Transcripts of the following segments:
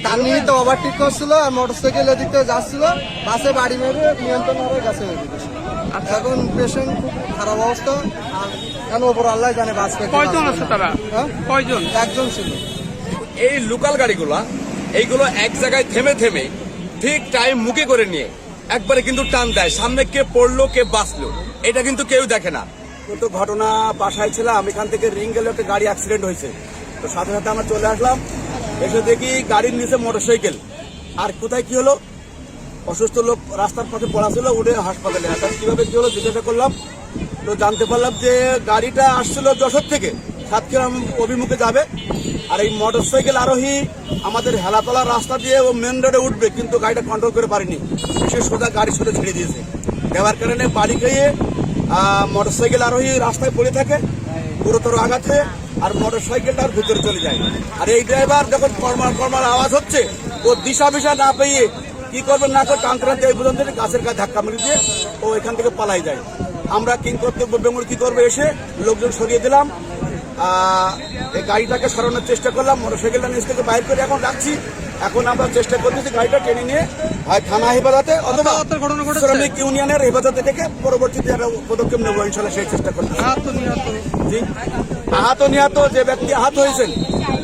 Turning তো overtake করছিল আর motorcycle এদিক থেকে যাচ্ছিল, বাসে বাড়ি মেরে নিয়ন্ত্রণ হারিয়ে গেছে। এখন পেশেন্ট খুব খারাপ অবস্থা। আর কেন ওপর আল্লাহ জানে বাস কয়জন আছে তারা? কয়জন? একজন ছিল। এই লোকাল গাড়িগুলা এইগুলো এক জায়গায় থেমে থেমে ঠিক টাইম মুখে করে নিয়ে একবারে কিন্তু টান দেয়, সামনে কে পড়লো কে বাঁচলো এটা কিন্তু কেউ দেখে না। তো ঘটনা বাসায় ছিলাম, এখান থেকে রিং গেলে একটা গাড়ি অ্যাক্সিডেন্ট হয়েছে। তো সাথে সাথে আমরা চলে আসলাম, এসে দেখি গাড়ির নিচে মোটরসাইকেল। আর কোথায় কি হলো, অসুস্থ লোক রাস্তার পাশে পড়া ছিল, উঠে হাসপাতালে। এখন কিভাবে কি হলো জিজ্ঞাসা করলাম, তো জানতে পারলাম যে গাড়িটা আসছিল যশোর থেকে সাতক্ষীরা অভিমুখে যাবে, আর এই মোটরসাইকেল আরোহী আমাদের হেলাতলা রাস্তা দিয়ে ও মেন রোডে উঠবে, কিন্তু গাড়িটা কন্ট্রোল করে পারেনি, সে সোজা গাড়ি সোজা ছেড়ে দিয়েছে। দেওয়ার কারণে বাড়ি গিয়ে মোটরসাইকেল আরোহী রাস্তায় পড়ে থাকে, গুরুতর আঘাত হয়ে, আর মোটরসাইকেলটার ভিতরে চলে যায়। আর এই ড্রাইভার যখন কর্মার আওয়াজ হচ্ছে, ও দিশা বিশা না পেয়ে কি করবেন না করে টানতে এই পর্যন্ত গাছের গায়ে ধাক্কা মেরে দিয়ে ও এখান থেকে পালাই যায়। আমরা কিং কর্তব্য বেঙ্গল কি করবো, এসে লোকজন সরিয়ে দিলাম, এই গাড়িটাকে সরানোর চেষ্টা করলাম, মোটরসাইকেলটা নিচ থেকে বাইর করে এখন রাখছি। এখন আমরা চেষ্টা করতেছি গাড়িটা টেনে নিয়ে হয় থানা হেফাজতে অথবা শ্রমিক ইউনিয়নের হেফাজতে থেকে পরবর্তীতে একটা পদক্ষেপ নেবো ইনশাল্লাহ, সেই চেষ্টা করছি। আহত নিহত যে ব্যক্তি আহত হয়েছেন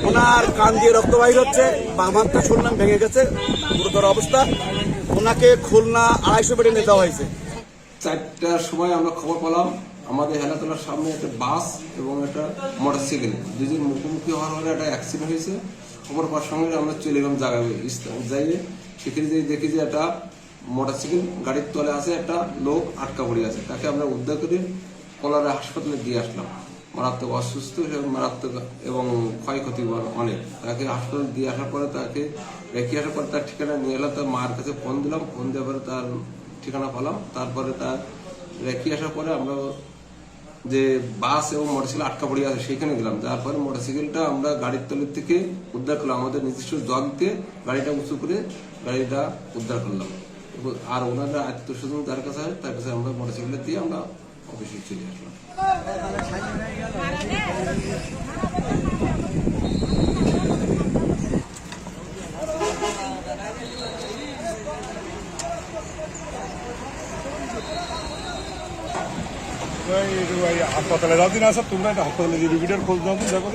ওনার কান দিয়ে রক্ত বাহির হচ্ছে, বাম হাতটা শুনলাম ভেঙে গেছে, গুরুতর অবস্থা। ওনাকে খুলনা 250 বেডে নিয়ে যাওয়া হয়েছে। 4টার সময় আমরা খবর পেলাম আমাদের হেলাতলার সামনে একটা বাস এবং একটা মোটরসাইকেল দুজন মুখোমুখি হওয়ার ফলে একটা অ্যাক্সিডেন্ট হয়েছে। খবর পাওয়ার সঙ্গে আমরা চলে গেলাম জায়গায়, যাইয়ে সেখানে যাই দেখি যে একটা মোটরসাইকেল গাড়ির তলে আছে, একটা লোক আটকা পড়ে আছে। তাকে আমরা উদ্ধার করে কলারে হাসপাতালে দিয়ে আসলাম। মারাত্মক অসুস্থ, মারাত্মক এবং ক্ষয়ক্ষতি অনেক। তাকে হাসপাতালে দিয়ে আসার পরে তাকে রেখে আসার পরে তার ঠিকানা নিয়ে এলাম, তার মার কাছে ফোন দিলাম, ফোন দেওয়ার পরে তার ঠিকানা পেলাম। তারপরে তার রেখে আসার পরে আমরা যে বাস এবং মোটরসাইকেল আটকা পড়ে আছে সেখানে গেলাম। তারপরে মোটরসাইকেলটা আমরা গাড়ির তলের থেকে উদ্ধার করলাম, আমাদের নিজস্ব জগ দিয়ে গাড়িটা উঁচু করে গাড়িটা উদ্ধার করলাম। আর ওনারা আত্মীয়স্বজন যার কাছে আছে তার কাছে আমরা মোটরসাইকেলটা দিয়ে আমরা অফিসে চলে আসলাম। হাসপাতালে যাও দিন আসা, তোমরা একটা হাসপাতালে যে রুগীটার খোঁজ দাও দেখো।